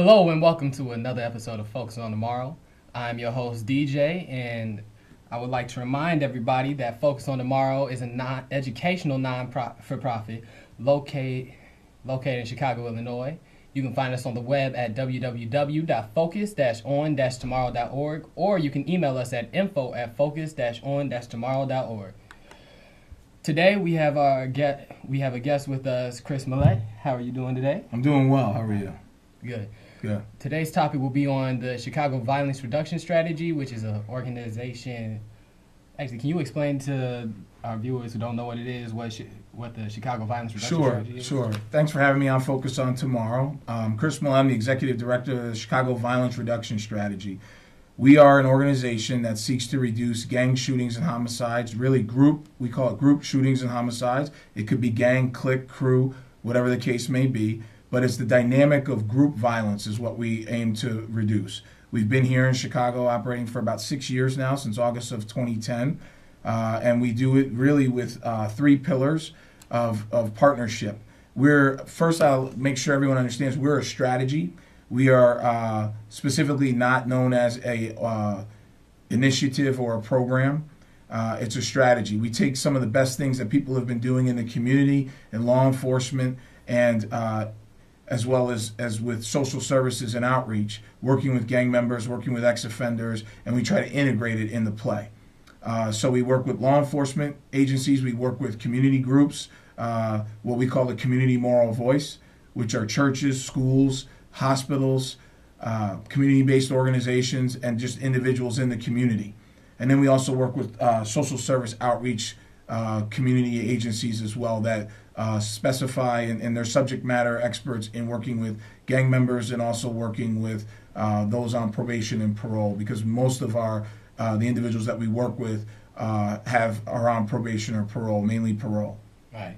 Hello and welcome to another episode of Focus on Tomorrow. I'm your host DJ, and I would like to remind everybody that Focus on Tomorrow is a educational non-for-profit located in Chicago, Illinois. You can find us on the web at www.focus-on-tomorrow.org, or you can email us at info@focus-on-tomorrow.org. Today we have a guest with us, Chris Millett. How are you doing today? I'm doing well. How are you? Good. Good. Today's topic will be on the Chicago Violence Reduction Strategy, which is an organization. Actually, can you explain to our viewers who don't know what it is, what the Chicago Violence Reduction Strategy is? Sure. Thanks for having me on Focus on Tomorrow. Chris Millett, I'm the Executive Director of the Chicago Violence Reduction Strategy. We are an organization that seeks to reduce gang shootings and homicides, we call it group shootings and homicides. It could be gang, clique, crew, whatever the case may be. But it's the dynamic of group violence is what we aim to reduce. We've been here in Chicago operating for about 6 years now, since August of 2010. And we do it really with three pillars of partnership. First, I'll make sure everyone understands we're a strategy. We are specifically not known as a initiative or a program. It's a strategy. We take some of the best things that people have been doing in the community and law enforcement and as well as with social services and outreach, working with gang members, working with ex-offenders, and we try to integrate it in the play. So we work with law enforcement agencies, we work with community groups, what we call the community moral voice, which are churches, schools, hospitals, community-based organizations, and just individuals in the community. And then we also work with social service outreach community agencies as well that specify and they're subject matter experts in working with gang members and also working with those on probation and parole, because most of the individuals that we work with are on probation or parole, mainly parole. Right.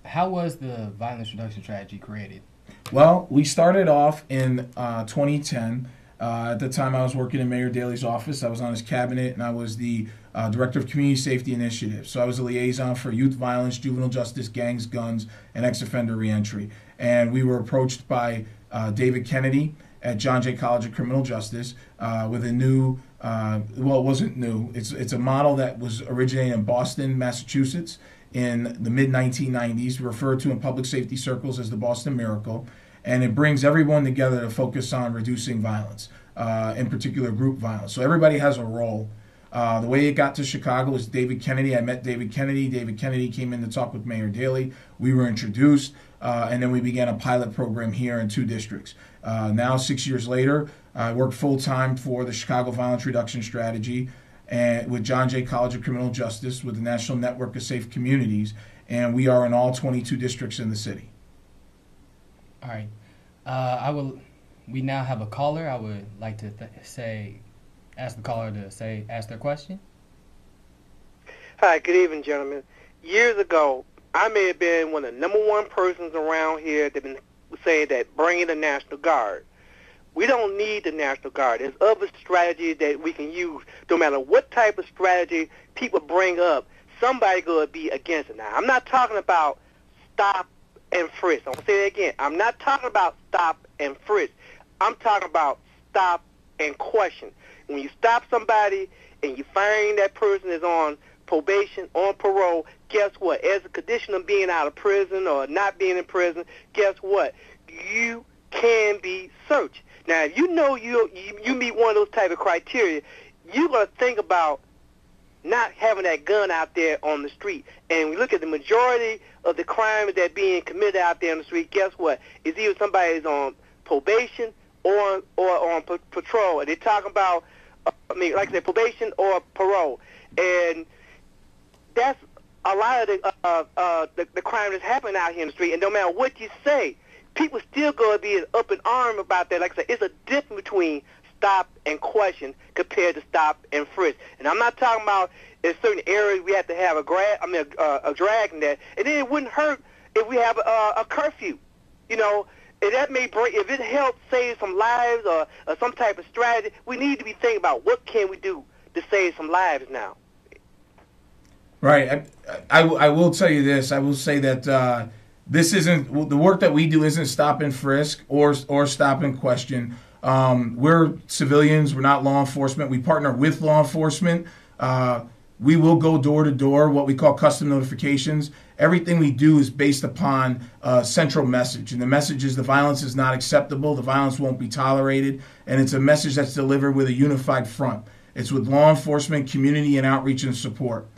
How was the Violence Reduction Strategy created? Well, we started off in 2010. At the time, I was working in Mayor Daley's office. I was on his cabinet, and I was the Director of Community Safety Initiatives. So I was a liaison for youth violence, juvenile justice, gangs, guns, and ex-offender reentry. And we were approached by David Kennedy at John Jay College of Criminal Justice with a new, it wasn't new. It's a model that was originated in Boston, Massachusetts in the mid-1990s, referred to in public safety circles as the Boston Miracle. And it brings everyone together to focus on reducing violence, in particular group violence. So everybody has a role. The way it got to Chicago was David Kennedy. I met David Kennedy. David Kennedy came in to talk with Mayor Daley. We were introduced, and then we began a pilot program here in 2 districts. Now, 6 years later, I work full-time for the Chicago Violence Reduction Strategy and with John Jay College of Criminal Justice with the National Network of Safe Communities, and we are in all 22 districts in the city. All right. We now have a caller. I would like to ask the caller to ask their question. Hi, good evening, gentlemen. Years ago, I may have been one of the #1 persons around here that been saying that bring in the National Guard. We don't need the National Guard. There's other strategies that we can use. No matter what type of strategy people bring up, somebody going to be against it. Now, I'm not talking about stop and frisk. I'm going to say that again. I'm not talking about stop and frisk. I'm talking about stop and question. When you stop somebody and you find that person is on probation, on parole, guess what? As a condition of being out of prison or not being in prison, guess what? You can be searched. Now, if you know you meet one of those type of criteria, you're going to think about not having that gun out there on the street. And we look at the majority of the crimes that are being committed out there on the street, guess what? It's either somebody's on probation or on patrol. And they're talking about, like I said, probation or parole. And that's a lot of the crime that's happening out here in the street. And no matter what you say, people still going to be up in arms about that. Like I said, it's a difference between stop and question compared to stop and frisk. And I'm not talking about in certain areas we have to have a drag net, and then it wouldn't hurt if we have a curfew, and that may break, if it helps save some lives or some type of strategy. We need to be thinking about what can we do to save some lives now. Right. I will tell you this. I will say that this isn't the work that we do isn't stop and frisk or stop and question. We're civilians. We're not law enforcement. We partner with law enforcement. We will go door to door, what we call custom notifications. Everything we do is based upon a central message. And the message is the violence is not acceptable. The violence won't be tolerated. And it's a message that's delivered with a unified front. It's with law enforcement, community, and outreach and support.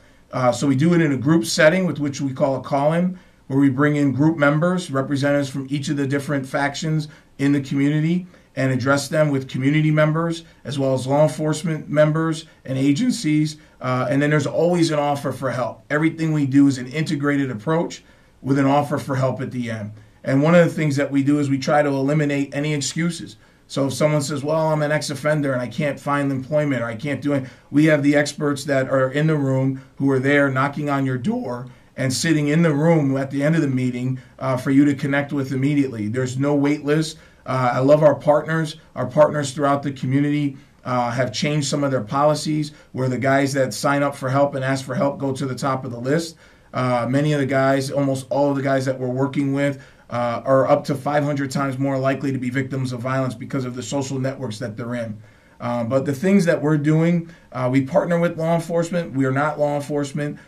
So we do it in a group setting, with which we call a call-in, where we bring in group members, representatives from each of the different factions in the community, and address them with community members as well as law enforcement members and agencies. And then there's always an offer for help. Everything we do is an integrated approach with an offer for help at the end. And one of the things that we do is we try to eliminate any excuses. So if someone says, well, I'm an ex-offender and I can't find employment or I can't do it, we have the experts that are in the room who are there knocking on your door and sitting in the room at the end of the meeting for you to connect with immediately. There's no wait list. I love our partners. Our partners throughout the community have changed some of their policies where the guys that sign up for help and ask for help go to the top of the list. Many of the guys, almost all of the guys that we're working with, are up to 500 times more likely to be victims of violence because of the social networks that they're in. But the things that we're doing, we partner with law enforcement. We are not law enforcement.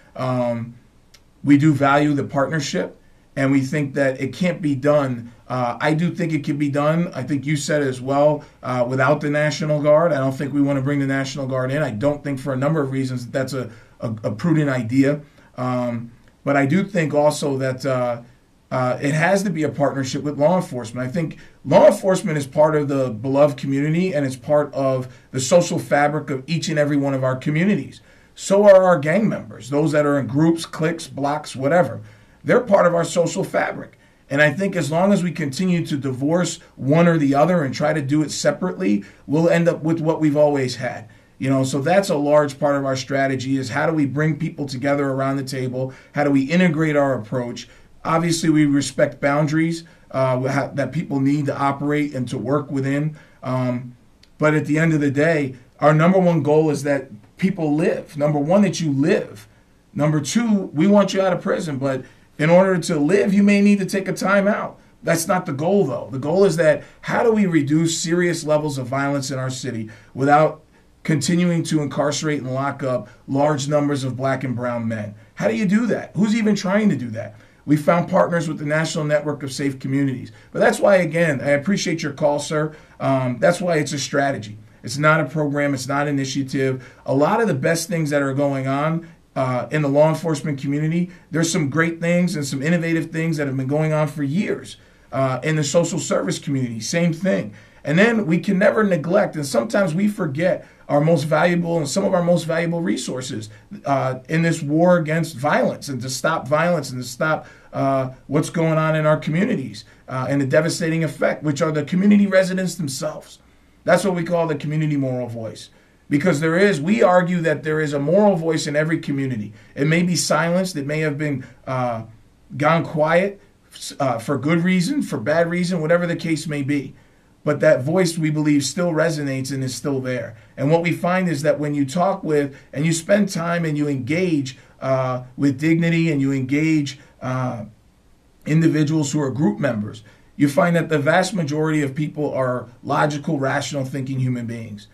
We do value the partnership, and we think that it can't be done. I do think it can be done. I think you said it as well, without the National Guard. I don't think we want to bring the National Guard in. I don't think for a number of reasons that's a prudent idea. But I do think also that it has to be a partnership with law enforcement. I think law enforcement is part of the beloved community, and it's part of the social fabric of each and every one of our communities. So are our gang members, those that are in groups, cliques, blocks, whatever. They're part of our social fabric. And I think as long as we continue to divorce one or the other and try to do it separately, we'll end up with what we've always had. So that's a large part of our strategy, is how do we bring people together around the table? How do we integrate our approach? Obviously, we respect boundaries that people need to operate and to work within. But at the end of the day, our number one goal is that people live. Number one, that you live. Number two, we want you out of prison, but in order to live, you may need to take a time out. That's not the goal, though. The goal is that how do we reduce serious levels of violence in our city without continuing to incarcerate and lock up large numbers of black and brown men? How do you do that? Who's even trying to do that? We found partners with the National Network of Safe Communities. But that's why, again, I appreciate your call, sir. That's why it's a strategy. It's not a program. It's not an initiative. A lot of the best things that are going on in the law enforcement community, there's some great things and some innovative things that have been going on for years. In the social service community, same thing. And then we can never neglect, and sometimes we forget, our most valuable and some of our most valuable resources in this war against violence, and to stop violence and to stop what's going on in our communities and the devastating effect, which are the community residents themselves. That's what we call the community moral voice. Because we argue that there is a moral voice in every community. It may be silenced, it may have been gone quiet for good reason, for bad reason, whatever the case may be. But that voice, we believe, still resonates and is still there. And what we find is that when you talk with and you spend time and you engage with dignity and you engage individuals who are group members, you find that the vast majority of people are logical, rational thinking human beings.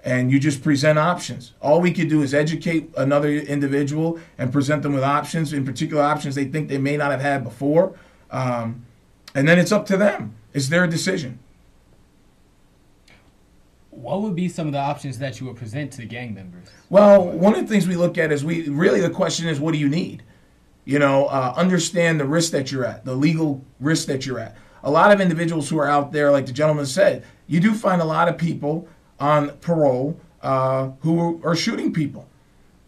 And you just present options. All we could do is educate another individual and present them with options, in particular options they think they may not have had before. And then it's up to them. It's their decision. What would be some of the options that you would present to the gang members? Well, one of the things we look at is the question is, what do you need? Understand the risk that you're at, the legal risk that you're at. A lot of individuals who are out there, like the gentleman said, you do find a lot of people on parole who are shooting people.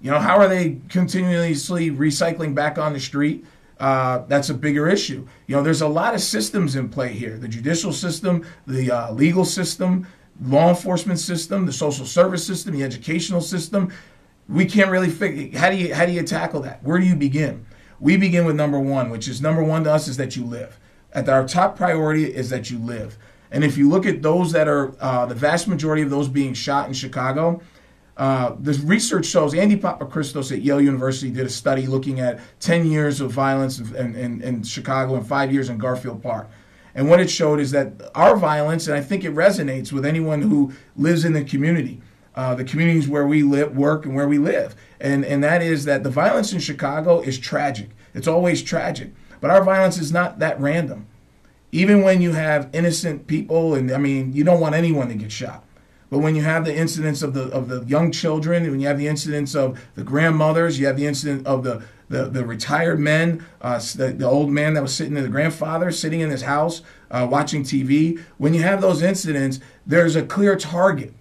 How are they continuously recycling back on the street? That's a bigger issue. There's a lot of systems in play here. The judicial system, the legal system, law enforcement system, the social service system, the educational system. We can't really figure, how do you tackle that? Where do you begin? We begin with number one, which is number one to us is that you live. Our top priority is that you live. And if you look at those that are, the vast majority of those being shot in Chicago, The research shows, Andy Papachristos at Yale University did a study looking at 10 years of violence in Chicago and 5 years in Garfield Park. And what it showed is that our violence, and I think it resonates with anyone who lives in the communities where we live, work, and where we live. And that is that the violence in Chicago is tragic. It's always tragic. But our violence is not that random. Even when you have innocent people, and I mean, you don't want anyone to get shot. But when you have the incidents of the young children, when you have the incidents of the grandmothers, you have the incident of the retired men, the old man that was sitting there, the grandfather sitting in his house watching TV. When you have those incidents, there's a clear target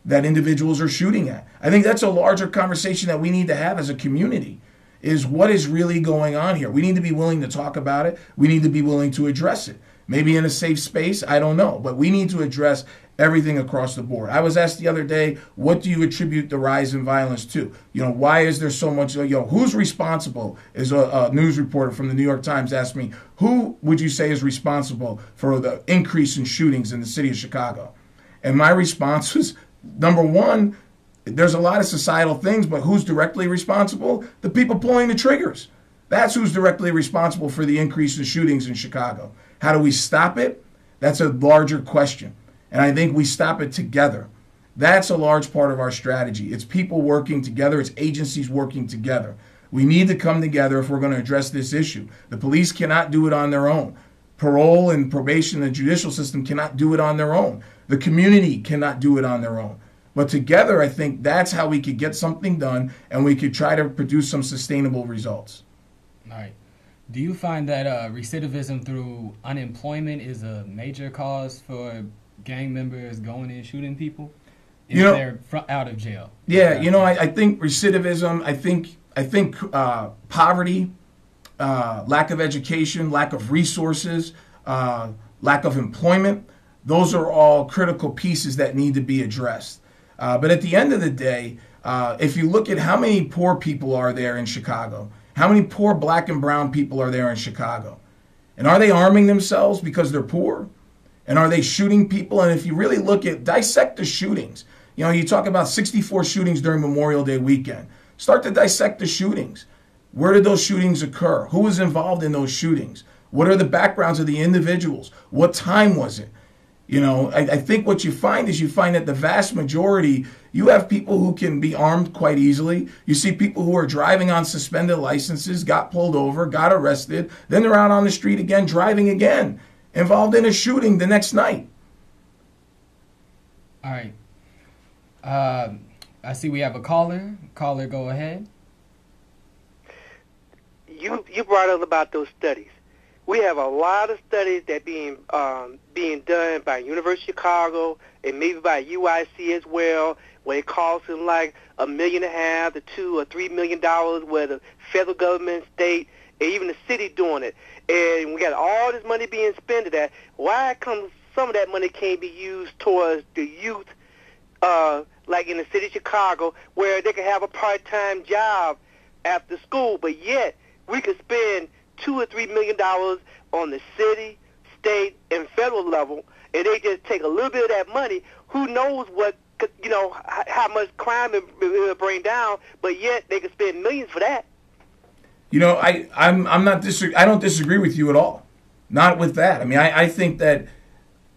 that individuals are shooting at. I think that's a larger conversation that we need to have as a community, is what is really going on here. We need to be willing to talk about it. We need to be willing to address it. Maybe in a safe space, I don't know. But we need to address everything across the board. I was asked the other day, what do you attribute the rise in violence to? Why is there so much, who's responsible? Is a news reporter from the New York Times asked me, who would you say is responsible for the increase in shootings in the city of Chicago? And my response was, number one, there's a lot of societal things, but who's directly responsible? The people pulling the triggers. That's who's directly responsible for the increase in shootings in Chicago. How do we stop it? That's a larger question. And I think we stop it together. That's a large part of our strategy. It's people working together. It's agencies working together. We need to come together if we're going to address this issue. The police cannot do it on their own. Parole and probation and the judicial system cannot do it on their own. The community cannot do it on their own. But together, I think that's how we could get something done, and we could try to produce some sustainable results. All right. Do you find that recidivism through unemployment is a major cause for gang members going and shooting people if they're out of jail? Yeah, I think recidivism, I think poverty, lack of education, lack of resources, lack of employment, those are all critical pieces that need to be addressed. But at the end of the day, if you look at how many poor people are there in Chicago, how many poor black and brown people are there in Chicago? And are they arming themselves because they're poor? And are they shooting people? And if you really dissect the shootings, you talk about 64 shootings during Memorial Day weekend. Start to dissect the shootings. Where did those shootings occur? Who was involved in those shootings? What are the backgrounds of the individuals? What time was it? I think what you find that the vast majority, you have people who can be armed quite easily. You see people who are driving on suspended licenses, got pulled over, got arrested. Then they're out on the street again, driving again, involved in a shooting the next night. All right. I see we have a caller. Caller, go ahead. You brought up about those studies. We have a lot of studies that being done by University of Chicago and maybe by UIC as well, where it costs them like $1.5 million to $2 or $3 million, where the federal government, state, and even the city doing it. And we got all this money being spent at. Why come some of that money can't be used towards the youth, like in the city of Chicago, where they can have a part-time job after school, but yet we could spend $2 or $3 million on the city, state, and federal level, and they just take a little bit of that money. Who knows what, how much crime it will bring down, but yet they could spend millions for that. I don't disagree with you at all. Not with that. I mean, I think that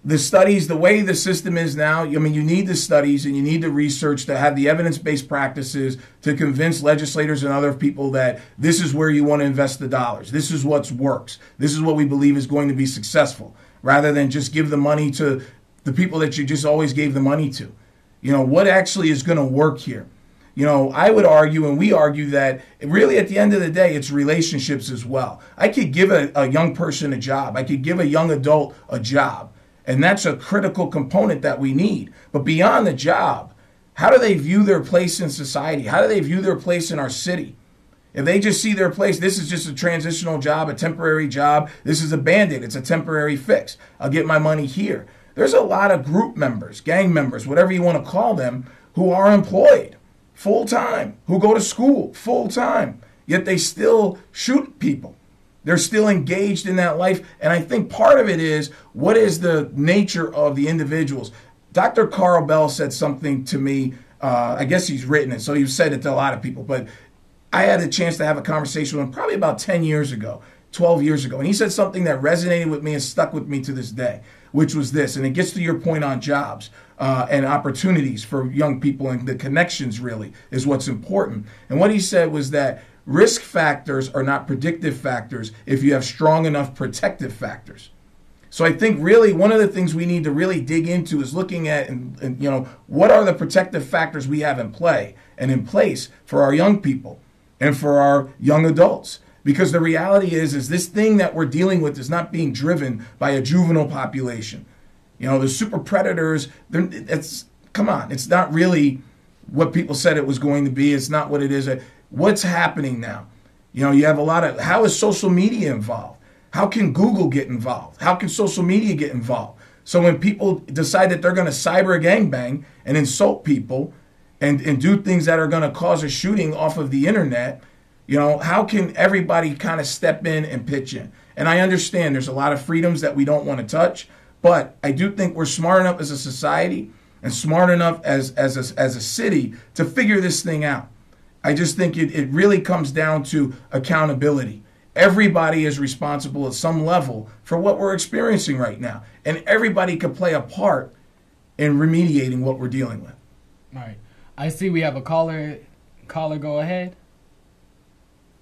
the studies, the way the system is now, you need the studies and you need the research to have the evidence-based practices to convince legislators and other people that this is where you want to invest the dollars. This is what works. This is what we believe is going to be successful, rather than just give the money to the people that you just always gave the money to. What actually is going to work here? I would argue, and we argue, that really at the end of the day, it's relationships as well. I could give a young person a job. I could give a young adult a job. And that's a critical component that we need. But beyond the job, how do they view their place in society? How do they view their place in our city? If they just see their place, this is just a transitional job, a temporary job. This is a Band-Aid. It's a temporary fix. I'll get my money here. There's a lot of group members, gang members, whatever you want to call them, who are employed full-time, who go to school full-time, yet they still shoot people. They're still engaged in that life. And I think part of it is, what is the nature of the individuals? Dr. Carl Bell said something to me I guess he's written it, so you've said it to a lot of people. But I had a chance to have a conversation with him probably about 10 years ago, 12 years ago. And he said something that resonated with me and stuck with me to this day, which was this. And it gets to your point on jobs and opportunities for young people, and the connections really is what's important. And what he said was that risk factors are not predictive factors if you have strong enough protective factors. So I think really one of the things we need to really dig into is looking at and what are the protective factors we have in play and in place for our young people and for our young adults. Because the reality is this thing that we're dealing with is not being driven by a juvenile population. The super predators, come on, it's not really what people said it was going to be. It's not what it is. What's happening now? You have a lot of, how is social media involved? How can Google get involved? How can social media get involved? So when people decide that they're going to cyber gangbang and insult people and do things that are going to cause a shooting off of the internet, how can everybody kind of step in and pitch in? And I understand there's a lot of freedoms that we don't want to touch, but I do think we're smart enough as a society and smart enough as a city to figure this thing out. I just think it really comes down to accountability. Everybody is responsible at some level for what we're experiencing right now. And everybody could play a part in remediating what we're dealing with. All right. I see we have a caller. Caller, go ahead.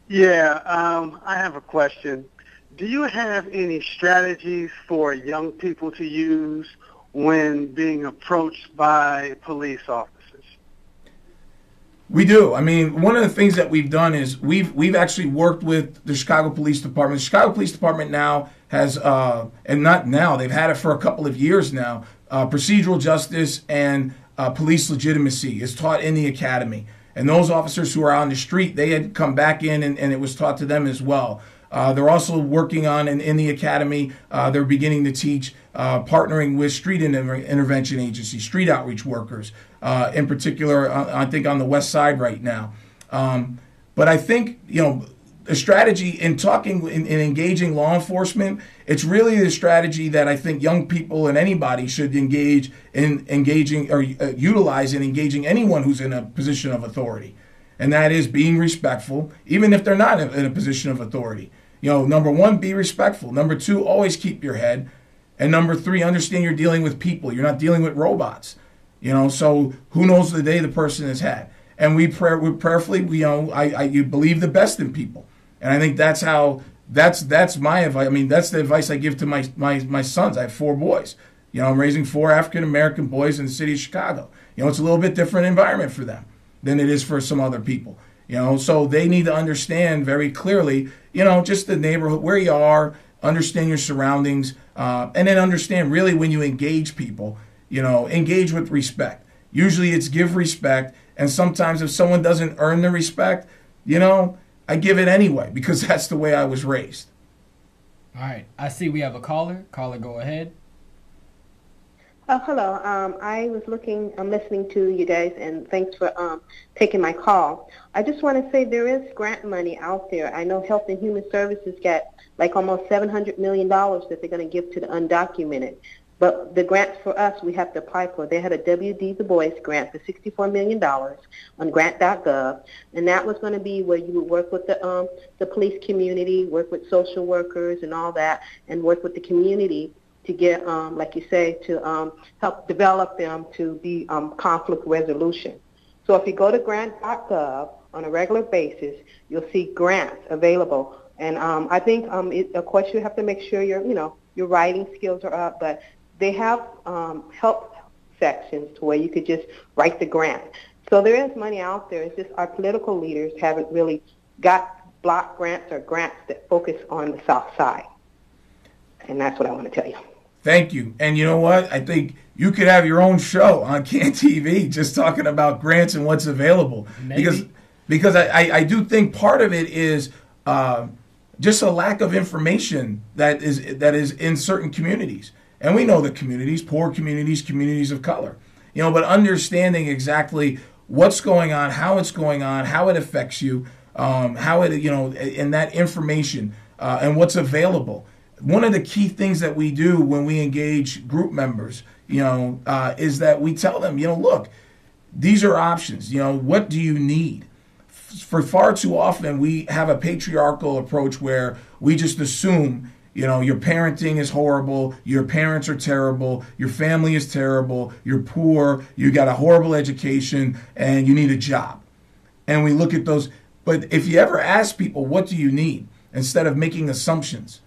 Yeah, I have a question. Do you have any strategies for young people to use when being approached by police officers? We do. I mean, one of the things that we've done is we've actually worked with the Chicago Police Department. The Chicago Police Department now has, and not now, they've had it for a couple of years now, procedural justice and police legitimacy is taught in the academy. And those officers who are on the street, they had come back in and it was taught to them as well. They're also working on, in the academy, they're beginning to teach partnering with street intervention agencies, street outreach workers, in particular, I think on the west side right now. But I think, the strategy in talking in engaging law enforcement, it's really the strategy that I think young people and anybody should engage in utilize in engaging anyone who's in a position of authority. And that is being respectful, even if they're not in a position of authority. Number one, be respectful. Number two, always keep your head. And number three, understand you're dealing with people. You're not dealing with robots. So who knows the day the person has had. And we prayerfully, you believe the best in people. And I think that's my advice. I mean, that's the advice I give to my sons. I have 4 boys. I'm raising 4 African-American boys in the city of Chicago. It's a little bit different environment for them than it is for some other people. So they need to understand very clearly, just the neighborhood, where you are, understand your surroundings, and then understand really when you engage people, engage with respect. Usually it's give respect, and sometimes if someone doesn't earn the respect, I give it anyway because that's the way I was raised. All right. I see we have a caller. Caller, go ahead. Hello. I'm listening to you guys, and thanks for taking my call. I just want to say there is grant money out there. I know Health and Human Services got like almost $700 million that they're going to give to the undocumented. But the grants for us, we have to apply for. They had a W.D. Du Bois grant for $64 million on grant.gov, and that was going to be where you would work with the police community, work with social workers and all that, and work with the community to get, like you say, to help develop them to be conflict resolution. So if you go to grant.gov on a regular basis, you'll see grants available. And I think, of course, you have to make sure your writing skills are up, but they have help sections to where you could just write the grant. So there is money out there. It's just our political leaders haven't really got block grants or grants that focus on the South Side. And that's what I want to tell you. Thank you. And you know what? I think you could have your own show on CAN TV just talking about grants and what's available. Maybe. Because I do think part of it is just a lack of information that is in certain communities. And we know the communities, poor communities, communities of color. But understanding exactly what's going on, how it's going on, how it affects you, how it, and that information and what's available. One of the key things that we do when we engage group members, is that we tell them, look, these are options. You know, what do you need? For far too often, we have a patriarchal approach where we just assume, you know, your parenting is horrible, your parents are terrible, your family is terrible, you're poor, you got a horrible education, and you need a job. And we look at those. But if you ever ask people, what do you need? Instead of making assumptions,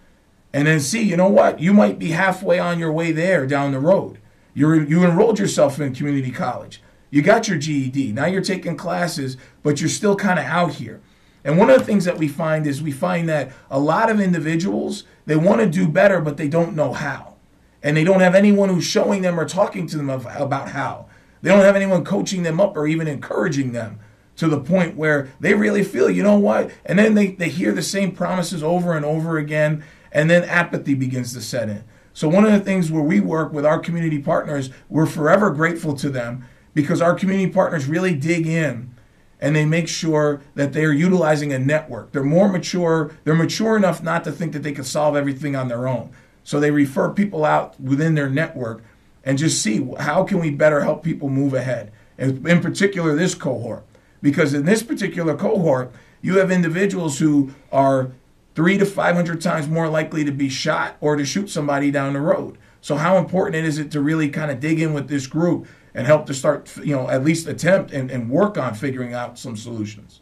and then see, you know what, you might be halfway on your way there down the road. You enrolled yourself in community college. You got your GED. Now you're taking classes, but you're still kind of out here. And one of the things that we find that a lot of individuals, they want to do better, but they don't know how. And they don't have anyone who's showing them or talking to them about how. They don't have anyone coaching them up or even encouraging them to the point where they really feel, you know what? And then they hear the same promises over and over again, and then apathy begins to set in. So one of the things where we work with our community partners, we're forever grateful to them because our community partners really dig in and they make sure that they're utilizing a network. They're more mature. They're mature enough not to think that they can solve everything on their own. So they refer people out within their network and just see how can we better help people move ahead. And in particular, this cohort. Because in this particular cohort, you have individuals who are 300 to 500 times more likely to be shot or to shoot somebody down the road. So how important is it to really kind of dig in with this group and help to start, you know, at least attempt and work on figuring out some solutions?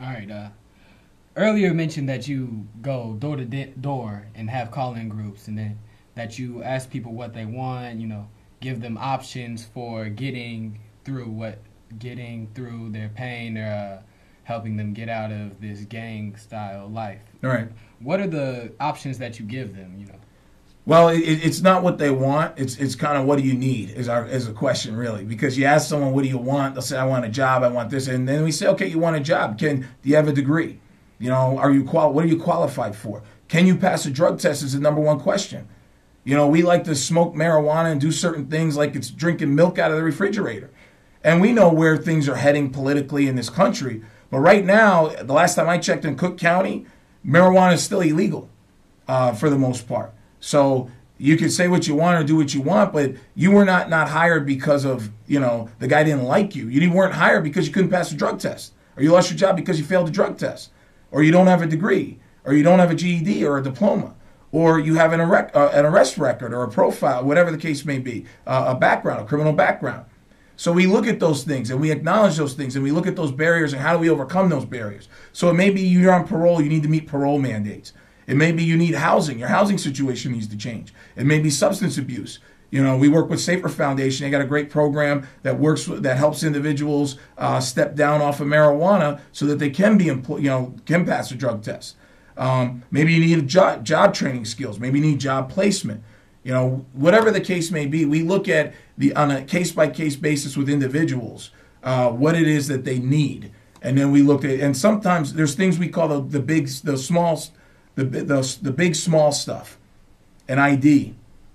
All right. Earlier you mentioned that you go door to door and have call-in groups, and then that you ask people what they want, you know, give them options for getting through their pain, or helping them get out of this gang-style life. All right. What are the options that you give them, you know? Well, it's not what they want. It's kind of what do you need is a question, really. Because you ask someone, what do you want? They'll say, I want a job, I want this. And then we say, okay, you want a job. Do you have a degree? You know, what are you qualified for? Can you pass a drug test is the number one question. You know, we like to smoke marijuana and do certain things like it's drinking milk out of the refrigerator. And we know where things are heading politically in this country. But right now, the last time I checked in Cook County, marijuana is still illegal for the most part. So you can say what you want or do what you want, but you were not hired because of, you know, the guy didn't like you. You weren't hired because you couldn't pass a drug test, or you lost your job because you failed a drug test, or you don't have a degree, or you don't have a GED or a diploma, or you have an arrest record or a profile, whatever the case may be, a criminal background. So we look at those things and we acknowledge those things and we look at those barriers and how do we overcome those barriers. So it may be you're on parole, you need to meet parole mandates. It may be you need housing, your housing situation needs to change. It may be substance abuse. You know, we work with Safer Foundation. They got a great program that helps individuals step down off of marijuana so that they can can pass a drug test. Maybe you need job training skills. Maybe you need job placement. You know, whatever the case may be, we look at on a case-by-case basis with individuals what it is that they need, and then we look at. And sometimes there's things we call the big small stuff, an ID,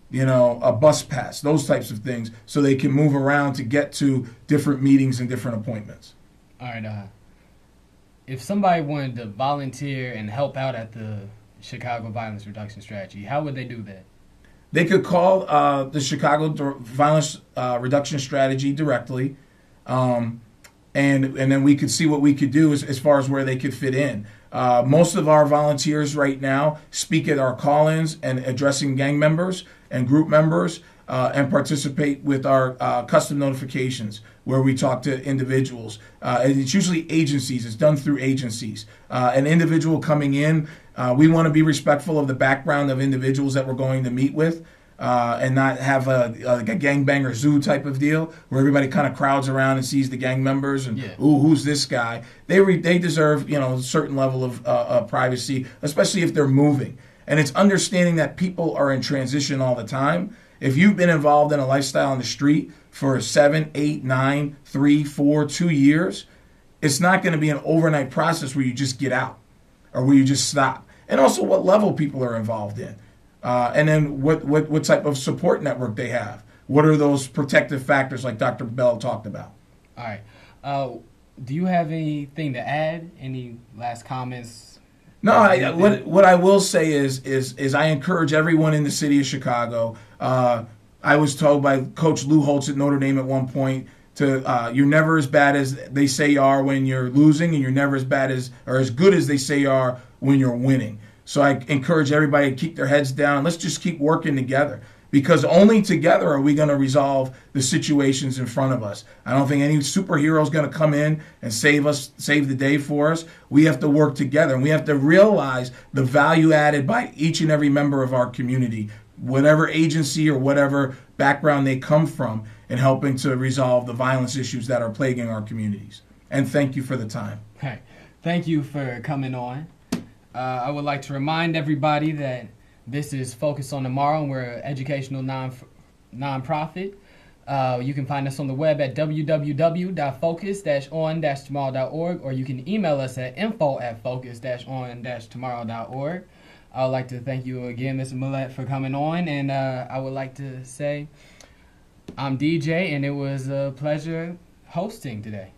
you know, a bus pass, those types of things, so they can move around to get to different meetings and different appointments. All right. If somebody wanted to volunteer and help out at the Chicago Violence Reduction Strategy, how would they do that? They could call the Chicago Violence Reduction Strategy directly, and then we could see what we could do as far as where they could fit in. Most of our volunteers right now speak at our call-ins and addressing gang members and group members and participate with our custom notifications where we talk to individuals. And it's usually agencies. It's done through agencies. An individual coming in, we want to be respectful of the background of individuals that we're going to meet with. And not have like a gangbanger zoo type of deal where everybody kind of crowds around and sees the gang members and, ooh, who's this guy? They deserve, you know, a certain level of privacy, especially if they're moving. And it's understanding that people are in transition all the time. If you've been involved in a lifestyle on the street for 7, 8, 9, 3, 4, 2 years, it's not going to be an overnight process where you just get out or where you just stop. And also what level people are involved in. And then what type of support network they have. What are those protective factors like Dr. Bell talked about? All right. Do you have anything to add? Any last comments? No, what I will say is I encourage everyone in the city of Chicago. I was told by Coach Lou Holtz at Notre Dame at one point You're never as bad as they say you are when you're losing, and you're never as bad as or as good as they say you are when you're winning. So I encourage everybody to keep their heads down. Let's just keep working together, because only together are we going to resolve the situations in front of us. I don't think any superhero is going to come in and save the day for us. We have to work together, and we have to realize the value added by each and every member of our community, whatever agency or whatever background they come from, in helping to resolve the violence issues that are plaguing our communities. And thank you for the time. Okay. Thank you for coming on. I would like to remind everybody that this is Focus on Tomorrow, and we're an educational nonprofit. You can find us on the web at www.focus-on-tomorrow.org, or you can email us at info@focus-on-tomorrow.org. I would like to thank you again, Mr. Millett, for coming on, and I would like to say I'm DJ, and it was a pleasure hosting today.